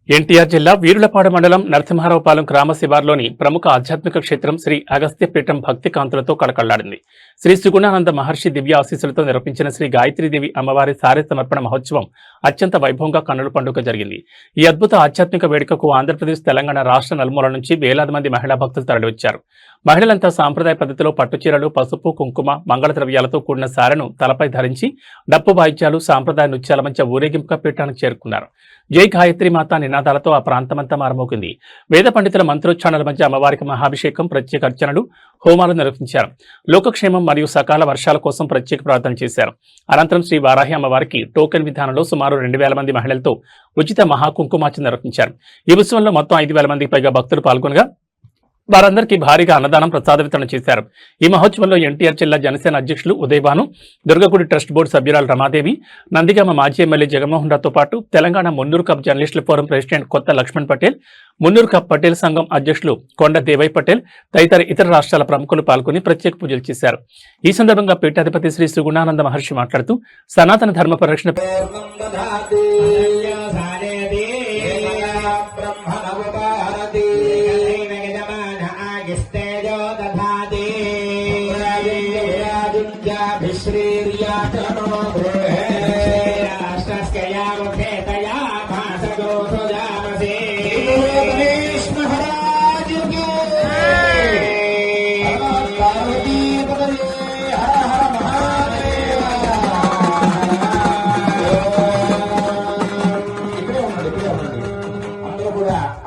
ఎన్టీఆర్ జిల్లా వీరులపాడు మండలం నరసింహారావుపాలెం గ్రామ శివార్లోని ప్రముఖ ఆధ్యాత్మిక క్షేత్రం శ్రీ అగస్త్యపీఠం భక్తి కాంతులతో కళకళ్లాడింది. శ్రీ సుగుణానంద మహర్షి దివ్య ఆశీస్సులతో నిర్వహించిన శ్రీ గాయత్రీదేవి అమ్మవారి సారె సమర్పణ మహోత్సవం అత్యంత వైభవంగా కన్నుల పండుగ జరిగింది. ఈ అద్భుత ఆధ్యాత్మిక వేడుకకు ఆంధ్రప్రదేశ్, తెలంగాణ రాష్ట్ర నలుమూల నుంచి వేలాది మంది మహిళా భక్తులు తరలివచ్చారు. మహిళలంతా సాంప్రదాయ పద్ధతిలో పట్టుచీరలు, పసుపు, కుంకుమ, మంగళ ద్రవ్యాలతో కూడిన సారెను తలపై ధరించి డప్పు వాయిద్యాలు, సాంప్రదాయ నృత్యాల మధ్య ఊరేగింపుగా పీఠానికి చేరుకున్నారు. జై గాయత్రి మాత నినాదాలతో ఆ ప్రాంతమంతా మారుమోగింది. వేద పండితుల మంత్రోచ్చారణల మధ్య అమ్మవారికి మహాభిషేకం, ప్రత్యేక అర్చనలు, హోమాలు నిర్వహించారు. లోకక్షేమం మరియు సకాల వర్షాల కోసం ప్రత్యేక ప్రార్థన చేశారు. అనంతరం శ్రీ వారాహి అమ్మవారికి టోకెన్ విధానంలో సుమారు 2000 మంది మహిళలతో ఉచిత మహాకుంకుమార్చన నిర్వహించారు. ఈ ఉత్సవంలో మొత్తం 5000 మందికి పైగా భక్తులు పాల్గొనగా వారందరికీ భారీగా అన్నదానం, ప్రసాద వితరణ చేశారు. ఈ మహోత్సవంలో ఎన్టీఆర్ జిల్లా జనసేన అధ్యక్షులు ఉదయభాను, దుర్గగుడి ట్రస్ట్ బోర్డు సభ్యురాలు రమాదేవి, నందిగామ మాజీ ఎమ్మెల్యే జగన్మోహన్ రావుతో పాటు తెలంగాణ మున్నూరు కప్ జర్నలిస్టుల ఫోరం ప్రెసిడెంట్ కొత్త లక్ష్మణ్ పటేల్, మున్నూరు కప్ పటేల్ సంఘం అధ్యక్షులు కొండ దేవై పటేల్ తదితర ఇతర రాష్ట్రాల ప్రముఖులు పాల్గొని ప్రత్యేక పూజలు చేశారు. ఈ సందర్భంగా పీఠాధిపతి శ్రీ సుగుణానంద మహర్షి మాట్లాడుతూ సనాతన ధర్మ పరిరక్షణ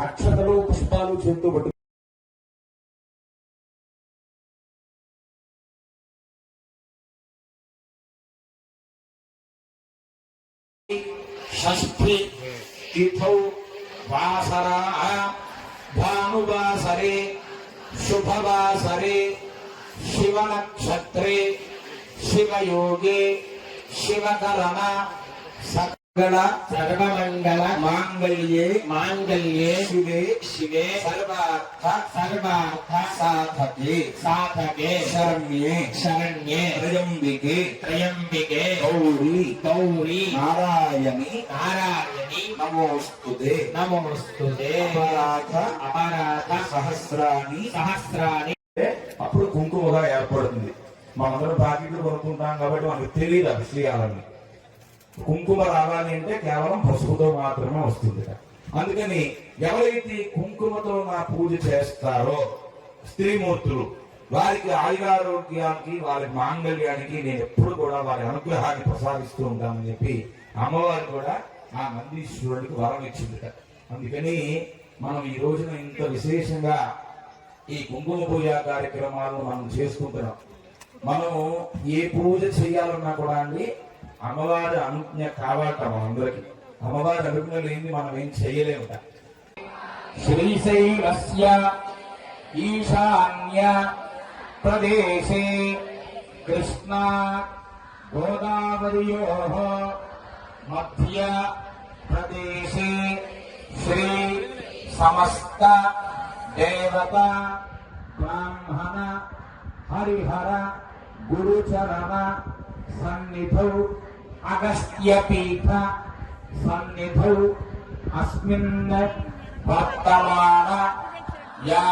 అక్షతలు, పుష్పాలు చేస్తూ షష్ఠి తిథౌ వాసరా భానువాసరే శుభవాసరే శివనక్షత్రే శివయోగే శివకరణ సర్వమంగళ మాంగళ్యే మాంగళ్యే శివే శివే సర్వార్థ సాధకే సాధకే శరణ్యే శరణ్యే త్రయంబికే త్రయంబికే గౌరీ గౌరీ నారాయణి నారాయణి నమోస్తుతే నమోస్తుతే అపరాధ అపరాధ సహస్రాణి సహస్రాణి. అప్పుడు కుంకుమగా ఏర్పడుతుంది. మనందరం ప్యాకెట్లు కొనుక్కుంటాం కాబట్టి మనకు తెలియదు అభిషేకాలని. కుంకుమ రావాలి అంటే కేవలం పసుపుతో మాత్రమే వస్తుంది. అందుకని ఎవరైతే కుంకుమతో నా పూజ చేస్తారో స్త్రీమూర్తులు, వారికి ఆయురారోగ్యానికి, వారి మాంగళ్యానికి నేను ఎప్పుడు కూడా వారి అనుగ్రహాన్ని ప్రసాదిస్తూ ఉంటానని చెప్పి అమ్మవారు కూడా ఆ నందీశ్వరుడికి వరం ఇచ్చింది. అందుకని మనం ఈ రోజున ఇంత విశేషంగా ఈ కుంకుమ పూజ కార్యక్రమాలను మనం చేసుకుంటున్నాం. మనము ఏ పూజ చేయాలన్నా కూడా అండి అమ్మవారి అనుజ్ఞ కావాలట. మనందరికి అమ్మవారి అనుజ్ఞ లేని మనం ఏం చేయలేముట. శ్రీశైలస్య ఈశాన్య ప్రదేశే కృష్ణా గోదావరియోః మధ్య ప్రదేశే శ్రీ సమస్త దేవత బ్రాహ్మణ హరిహర గురుచరణ సన్నిధౌ అగస్త్యపీఠ సన్నిధౌ అస్మిన్ వర్తమాన యా